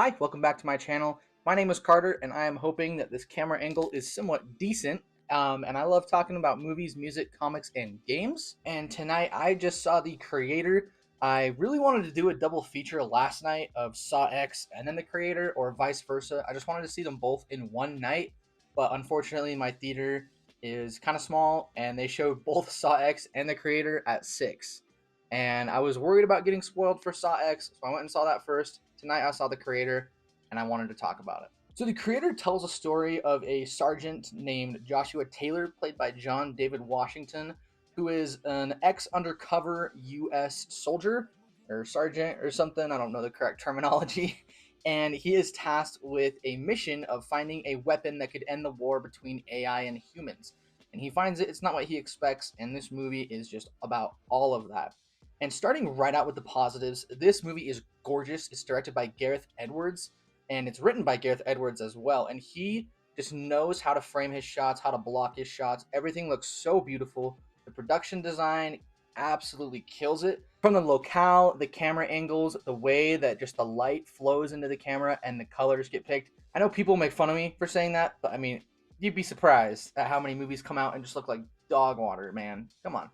Hi, welcome back to my channel. My name is Carter, and I am hoping that this camera angle is somewhat decent. And I love talking about movies, music, comics, and games. And tonight I just saw The Creator. I really wanted to do a double feature last night of Saw X and then The Creator, or vice versa. I just wanted to see them both in one night, but unfortunately my theater is kind of small, and they showed both Saw X and The Creator at 6. And I was worried about getting spoiled for Saw X, so I went and saw that first. Tonight I saw The Creator, and I wanted to talk about it. So The Creator tells a story of a sergeant named Joshua Taylor, played by John David Washington, who is an ex-undercover U.S. soldier, or sergeant, or something. I don't know the correct terminology. And he is tasked with a mission of finding a weapon that could end the war between AI and humans. And he finds it's not what he expects, and this movie is just about all of that. And starting right out with the positives, this movie is gorgeous. It's directed by Gareth Edwards, and it's written by Gareth Edwards as well. And he just knows how to frame his shots, how to block his shots. Everything looks so beautiful. The production design absolutely kills it. From the locale, the camera angles, the way that just the light flows into the camera and the colors get picked. I know people make fun of me for saying that, but I mean, you'd be surprised at how many movies come out and just look like dog water, man. Come on.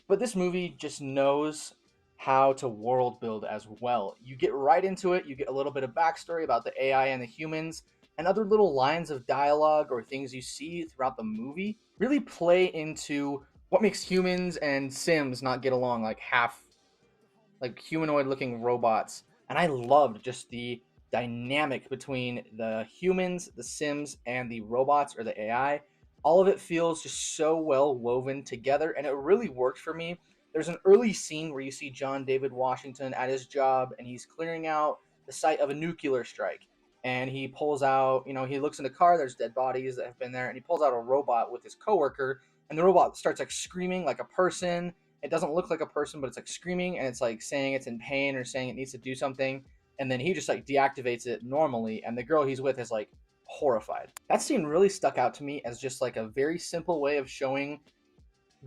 But this movie just knows how to world build as well. You get right into it, you get a little bit of backstory about the AI and the humans, and other little lines of dialogue or things you see throughout the movie really play into what makes humans and Sims not get along, like half like humanoid looking robots. And I loved just the dynamic between the humans, the Sims, and the robots or the AI. All of it feels just so well woven together, and it really worked for me. There's an early scene where you see John David Washington at his job, and he's clearing out the site of a nuclear strike. And he pulls out, he looks in the car, there's dead bodies that have been there, and he pulls out a robot with his coworker, and the robot starts like screaming like a person. It doesn't look like a person, but it's like screaming, and it's like saying it's in pain or saying it needs to do something. And then he just like deactivates it normally, and the girl he's with is like horrified. That scene really stuck out to me as just like a very simple way of showing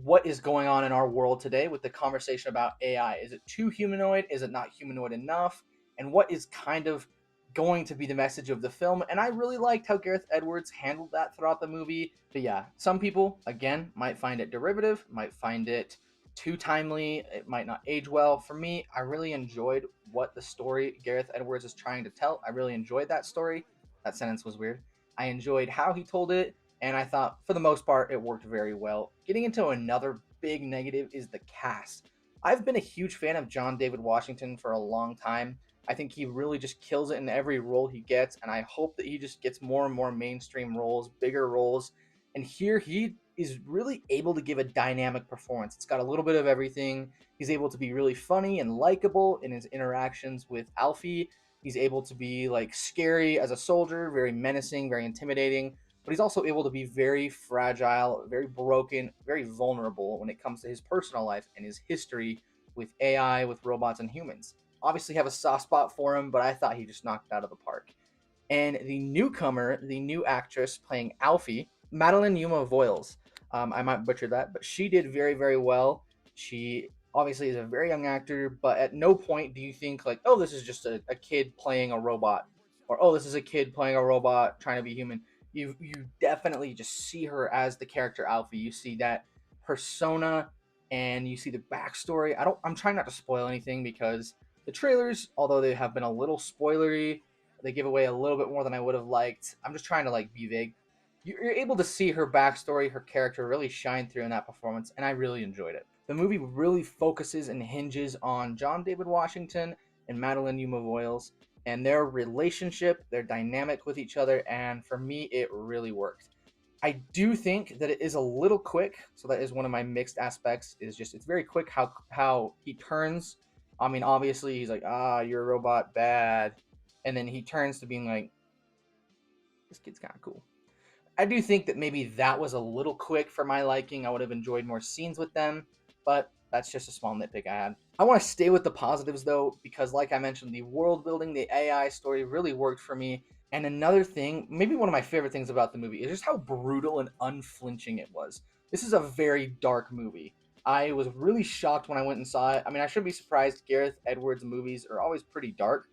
what is going on in our world today with the conversation about AI. Is it too humanoid? Is it not humanoid enough? And what is kind of going to be the message of the film? And I really liked how Gareth Edwards handled that throughout the movie. But yeah, some people, again, might find it derivative, might find it too timely, it might not age well. For me, I really enjoyed what the story Gareth Edwards is trying to tell. I really enjoyed that story. That sentence was weird. I enjoyed how he told it, and I thought for the most part it worked very well. Getting into another big negative is the cast. I've been a huge fan of John David Washington for a long time. I think he really just kills it in every role he gets, and I hope that he just gets more and more mainstream roles, bigger roles. And here he is really able to give a dynamic performance. It's got a little bit of everything. He's able to be really funny and likable in his interactions with Alfie. He's able to be like scary as a soldier, very menacing, very intimidating, but he's also able to be very fragile, very broken, very vulnerable when it comes to his personal life and his history with AI, with robots and humans. Obviously have a soft spot for him, but I thought he just knocked it out of the park. And the newcomer, the new actress playing Alfie, Madeleine Yuna Voyles. I might butcher that, but she did very, very well. She obviously is a very young actor, but at no point do you think like, oh, this is just a kid playing a robot, or oh, this is a kid playing a robot trying to be human. You definitely just see her as the character Alfie. You see that persona, and you see the backstory. I'm trying not to spoil anything because the trailers, although they have been a little spoilery, they give away a little bit more than I would have liked. I'm just trying to like be vague. You're able to see her backstory, her character really shine through in that performance, and I really enjoyed it. The movie really focuses and hinges on John David Washington and Madeleine Yuna Voyles and their relationship, their dynamic with each other, and for me, it really worked. I do think that it is a little quick, so that is one of my mixed aspects. Is just it's very quick how he turns. I mean, obviously he's like, you're a robot, bad, and then he turns to being like, this kid's kind of cool. I do think that maybe that was a little quick for my liking. I would have enjoyed more scenes with them, but that's just a small nitpick I had. I want to stay with the positives though, because like I mentioned, the world building, the AI story really worked for me. And another thing, maybe one of my favorite things about the movie is just how brutal and unflinching it was. This is a very dark movie. I was really shocked when I went and saw it. I mean, I shouldn't be surprised. Gareth Edwards movies are always pretty dark.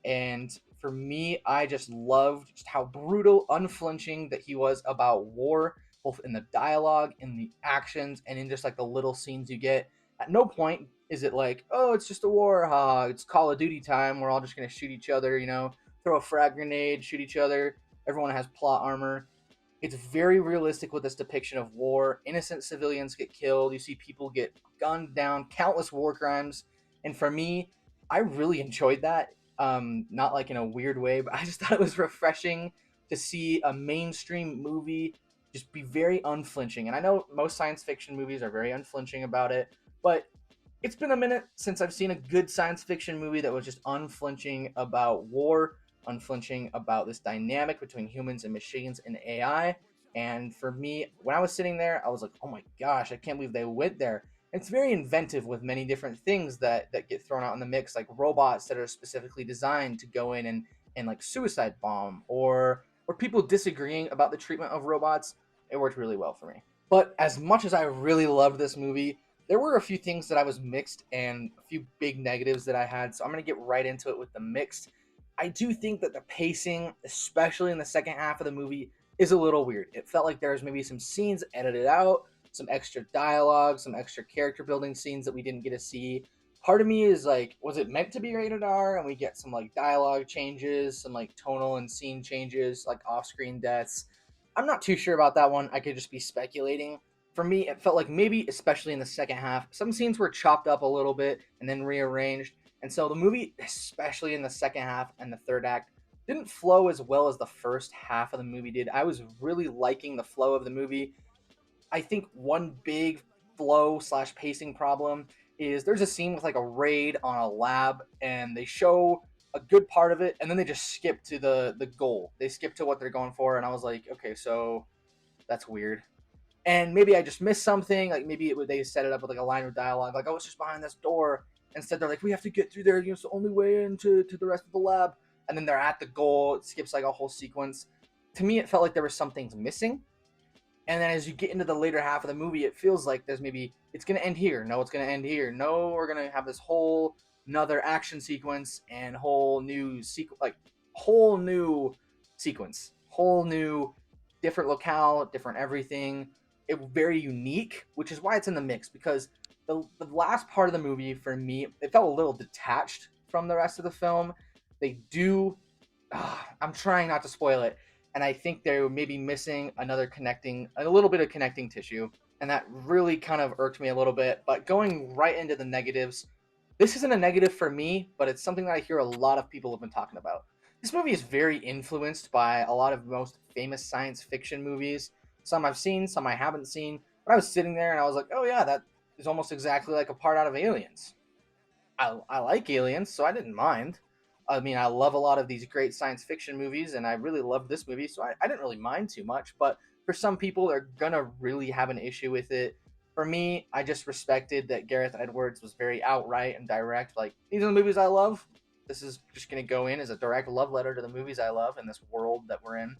And for me, I just loved just how brutal, unflinching that he was about war, both in the dialogue, in the actions, and in just like the little scenes you get. At no point is it like, oh, it's just a war, it's Call of Duty time. We're all just gonna shoot each other, throw a frag grenade, shoot each other. Everyone has plot armor. It's very realistic with this depiction of war. Innocent civilians get killed. You see people get gunned down, countless war crimes. And for me, I really enjoyed that. Not like in a weird way, but I just thought it was refreshing to see a mainstream movie just be very unflinching. And I know most science fiction movies are very unflinching about it, but it's been a minute since I've seen a good science fiction movie that was just unflinching about war, unflinching about this dynamic between humans and machines and AI. And for me, when I was sitting there, I was like, oh my gosh, I can't believe they went there. It's very inventive with many different things that get thrown out in the mix, like robots that are specifically designed to go in and like suicide bomb, or people disagreeing about the treatment of robots. It worked really well for me. But as much as I really loved this movie, there were a few things that I was mixed and a few big negatives that I had. So I'm going to get right into it with the mixed. I do think that the pacing, especially in the second half of the movie, is a little weird. It felt like there was maybe some scenes edited out, some extra dialogue, some extra character building scenes that we didn't get to see. Part of me is like, was it meant to be rated R? And we get some like dialogue changes, some like tonal and scene changes, like off-screen deaths. I'm not too sure about that one. I could just be speculating. For me, it felt like maybe, especially in the second half, some scenes were chopped up a little bit and then rearranged. And so the movie, especially in the second half and the third act, didn't flow as well as the first half of the movie did. I was really liking the flow of the movie. I think one big flow slash pacing problem is there's a scene with like a raid on a lab, and they show a good part of it, and then they just skip to the goal. They skip to what they're going for, and I was like, okay, so that's weird. And maybe I just missed something. Like maybe they set it up with like a line of dialogue, like, "Oh, it's just behind this door." Instead, they're like, "We have to get through there. It's the only way into to the rest of the lab." And then they're at the goal. It skips like a whole sequence. To me, it felt like there were some things missing. And then as you get into the later half of the movie, it feels like there's maybe it's gonna end here. No, it's gonna end here. No, we're gonna have this whole another action sequence and whole new whole new sequence, whole new different locale, different everything. It very unique, which is why it's in the mix because the last part of the movie for me, it felt a little detached from the rest of the film. They do. I'm trying not to spoil it, and I think they're maybe missing a little bit of connecting tissue, and that really kind of irked me a little bit. But going right into the negatives, this isn't a negative for me, but it's something that I hear a lot of people have been talking about. This movie is very influenced by a lot of most famous science fiction movies. Some I've seen, some I haven't seen. But I was sitting there and I was like, oh yeah, that is almost exactly like a part out of Aliens. I like Aliens, so I didn't mind. I mean, I love a lot of these great science fiction movies, and I really loved this movie, so I didn't really mind too much. But for some people, they're gonna really have an issue with it. For me, I just respected that Gareth Edwards was very outright and direct. Like, these are the movies I love. This is just gonna go in as a direct love letter to the movies I love in this world that we're in.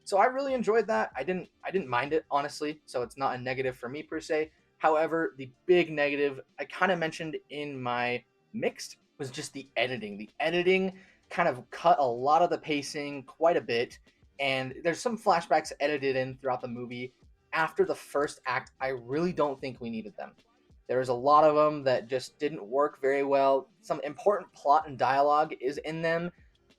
So I really enjoyed that. I didn't mind it honestly. So it's not a negative for me per se. However, the big negative I kind of mentioned in my mixed was just the editing. The editing kind of cut a lot of the pacing quite a bit, and there's some flashbacks edited in throughout the movie. After the first act, I really don't think we needed them. There was a lot of them that just didn't work very well. Some important plot and dialogue is in them.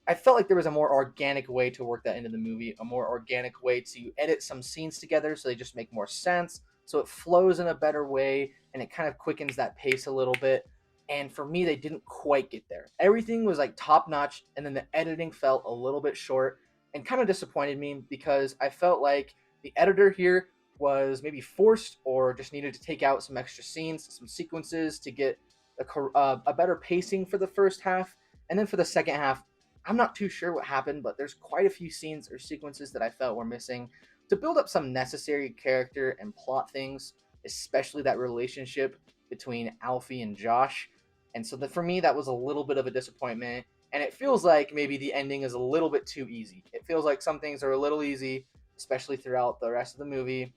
I felt like there was a more organic way to work that into the movie, a more organic way to edit some scenes together so they just make more sense, so it flows in a better way and it kind of quickens that pace a little bit. And for me, they didn't quite get there. Everything was like top notch, and then the editing felt a little bit short and kind of disappointed me because I felt like the editor here was maybe forced or just needed to take out some extra scenes, some sequences to get a better pacing for the first half. And then for the second half, I'm not too sure what happened, but there's quite a few scenes or sequences that I felt were missing to build up some necessary character and plot things, especially that relationship between Alfie and Josh. And so for me, that was a little bit of a disappointment. And it feels like maybe the ending is a little bit too easy. It feels like some things are a little easy, especially throughout the rest of the movie,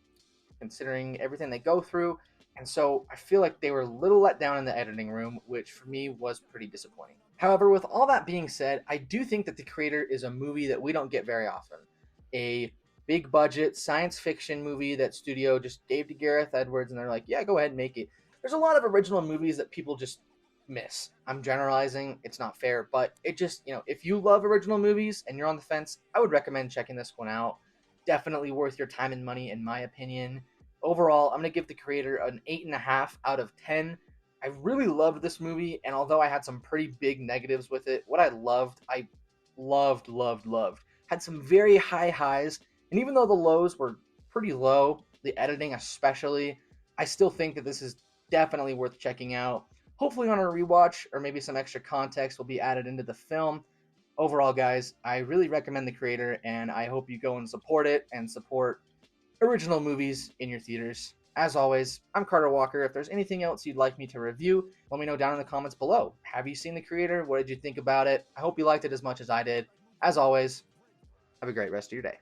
considering everything they go through. And so I feel like they were a little let down in the editing room, which for me was pretty disappointing. However, with all that being said, I do think that The Creator is a movie that we don't get very often. A big budget science fiction movie that studio just gave to Gareth Edwards, and they're like, yeah, go ahead and make it. There's a lot of original movies that people just miss. I'm generalizing, it's not fair, but it just, if you love original movies and you're on the fence, I would recommend checking this one out. Definitely worth your time and money, in my opinion. Overall, I'm going to give The Creator an 8.5 out of 10. I really loved this movie, and although I had some pretty big negatives with it, what I loved. Had some very high highs, and even though the lows were pretty low, the editing especially, I still think that this is definitely worth checking out. Hopefully on a rewatch, or maybe some extra context will be added into the film. Overall, guys, I really recommend The Creator, and I hope you go and support it and support original movies in your theaters. As always, I'm Carter Walker. If there's anything else you'd like me to review, let me know down in the comments below. Have you seen The Creator? What did you think about it? I hope you liked it as much as I did. As always, have a great rest of your day.